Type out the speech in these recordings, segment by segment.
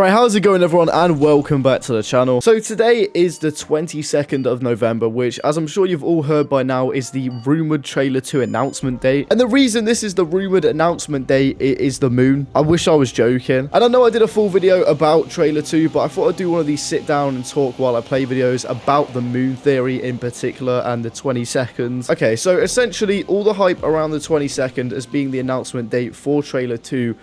Alright, how's it going everyone, and welcome back to the channel. So today is the 22nd of November, which, as I'm sure you've all heard by now, is the rumoured trailer 2 announcement date. And the reason this is the rumoured announcement date is the moon. I wish I was joking. And I know I did a full video about trailer 2, but I thought I'd do one of these sit down and talk while I play videos about the Moon Theory in particular and the 22nd. Okay, so essentially all the hype around the 22nd as being the announcement date for trailer 2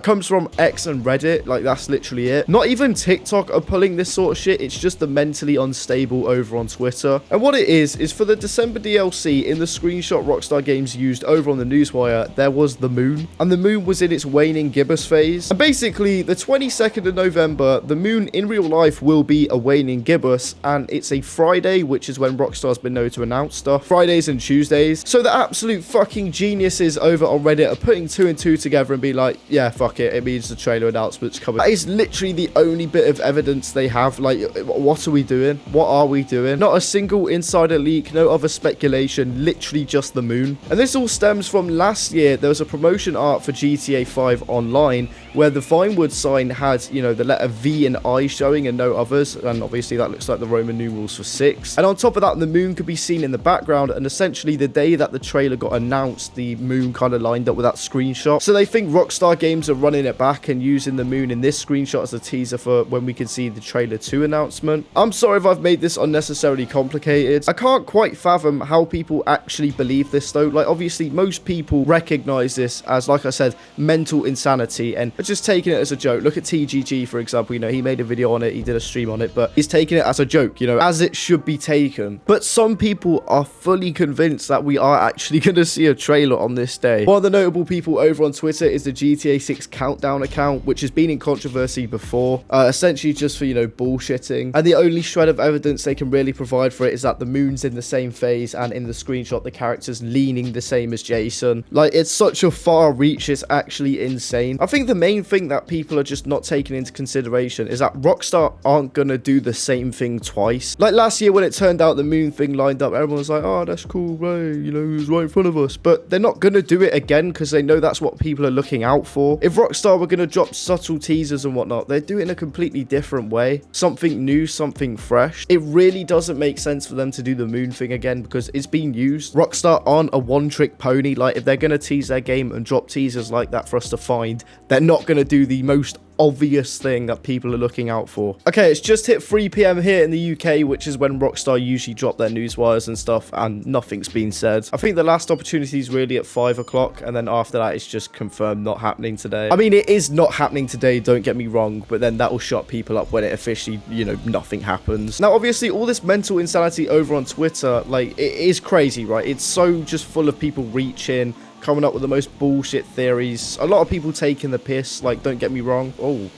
comes from X and Reddit. Like, that's literally it. Not even TikTok are pulling this sort of shit. It's just the mentally unstable over on Twitter. And what it is for the December DLC, in the screenshot Rockstar Games used over on the newswire, there was the moon. And the moon was in its waning gibbous phase. And basically, the 22nd of November, the moon in real life will be a waning gibbous. And it's a Friday, which is when Rockstar's been known to announce stuff. Fridays and Tuesdays. So the absolute fucking geniuses over on Reddit are putting 2 and 2 together and be like, yeah, fuck it, it means the trailer announcement's coming. That is literally the only bit of evidence they have. Like, what are we doing? What are we doing? Not a single insider leak, no other speculation, literally just the moon. And this all stems from last year. There was a promotion art for GTA 5 Online where the Vinewood sign had, you know, the letter V and I showing and no others, and obviously that looks like the Roman numerals for 6. And on top of that, the moon could be seen in the background, and essentially the day that the trailer got announced, the moon kind of lined up with that screenshot. So they think Rockstar Games are running it back and using the moon in this screenshot as a teaser for when we can see the trailer 2 announcement. I'm sorry if I've made this unnecessarily complicated. I can't quite fathom how people actually believe this though. Like, obviously most people recognize this as, like I said, mental insanity and are just taking it as a joke. Look at TGG, for example. You know, he made a video on it, he did a stream on it, but he's taking it as a joke, you know, as it should be taken. But some people are fully convinced that we are actually going to see a trailer on this day. One of the notable people over on Twitter is the GTA 6 countdown account, which has been in controversy before, essentially just for, you know, bullshitting. And the only shred of evidence they can really provide for it is that the moon's in the same phase, and in the screenshot the character's leaning the same as Jason. Like, it's such a far reach, it's actually insane. I think the main thing that people are just not taking into consideration is that Rockstar aren't gonna do the same thing twice. Like last year when it turned out the moon thing lined up, everyone was like, oh, that's cool, right, you know, it was right in front of us. But they're not gonna do it again because they know that's what people are looking out for. If Rockstar were going to drop subtle teasers and whatnot, they do it in a completely different way. Something new, something fresh. It really doesn't make sense for them to do the moon thing again because it's been used. Rockstar aren't a one-trick pony. Like, if they're going to tease their game and drop teasers like that for us to find, they're not going to do the most obvious thing that people are looking out for. Okay, it's just hit 3 PM here in the UK, which is when Rockstar usually drop their news wires and stuff, and nothing's been said. I think the last opportunity is really at 5 o'clock, and then after that it's just confirmed not happening today. I mean, it is not happening today, don't get me wrong, but then that will shut people up when it officially, you know, nothing happens. Now, obviously, all this mental insanity over on Twitter, like, it is crazy, right? It's so just full of people reaching, coming up with the most bullshit theories. A lot of people taking the piss, like, don't get me wrong. Oh,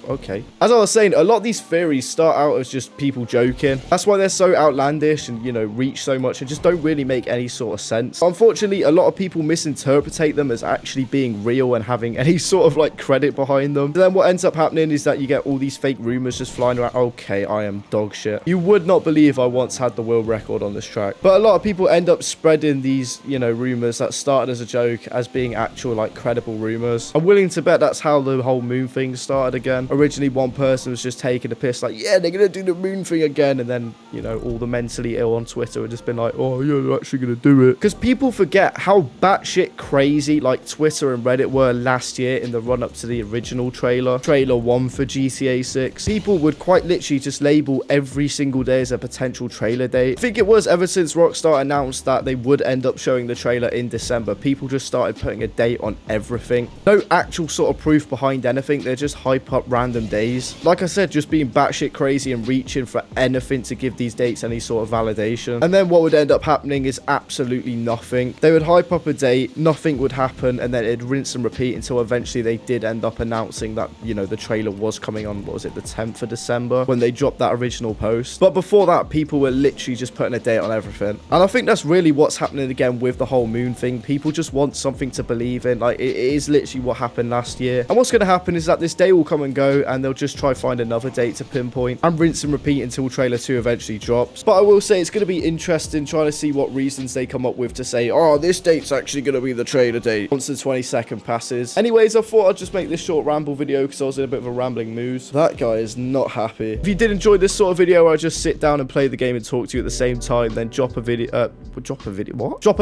okay. As I was saying, a lot of these theories start out as just people joking. That's why they're so outlandish and, you know, reach so much and just don't really make any sort of sense. Unfortunately, a lot of people misinterpret them as actually being real and having any sort of, like, credit behind them. So then what ends up happening is that you get all these fake rumors just flying around. Okay, I am dog shit. You would not believe I once had the world record on this track. But a lot of people end up spreading these, you know, rumors that started as a joke as being actual, like, credible rumors. I'm willing to bet that's how the whole moon thing started again. Originally, one person was just taking a piss, like, yeah, they're gonna do the moon thing again, and then, you know, all the mentally ill on Twitter had just been like, oh yeah, they're actually gonna do it. Because people forget how batshit crazy, like, Twitter and Reddit were last year in the run-up to the original trailer 1 for GTA 6. People would quite literally just label every single day as a potential trailer date. I think it was ever since Rockstar announced that they would end up showing the trailer in December, people just started putting a date on everything. No actual sort of proof behind anything, they're just hype up random days. Like I said, just being batshit crazy and reaching for anything to give these dates any sort of validation. And then what would end up happening is absolutely nothing. They would hype up a date, nothing would happen, and then it'd rinse and repeat until eventually they did end up announcing that, you know, the trailer was coming on, what was it, the 10th of December, when they dropped that original post. But before that, people were literally just putting a date on everything. And I think that's really what's happening again with the whole moon thing. People just want something to believe in. Like, it is literally what happened last year. And what's going to happen is that this day will come and go. video and they'll just try find another date to pinpoint and rinse and repeat until trailer 2 eventually drops. But I will say it's going to be interesting trying to see what reasons they come up with to say, oh, this date's actually going to be the trailer date once the 20-second passes. Anyways, I thought I'd just make this short ramble video because I was in a bit of a rambling mood. That guy is not happy. If you did enjoy this sort of video where I just sit down and play the game and talk to you at the same time, then drop a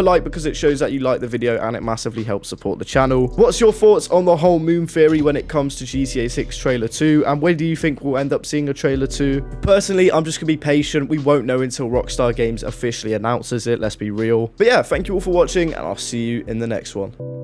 like because it shows that you like the video and it massively helps support the channel. What's your thoughts on the whole Moon Theory when it comes to GTA 6 trailer 2, and when do you think we'll end up seeing a trailer 2? Personally, I'm just gonna be patient. We won't know until Rockstar Games officially announces it, let's be real. But yeah, thank you all for watching and I'll see you in the next one.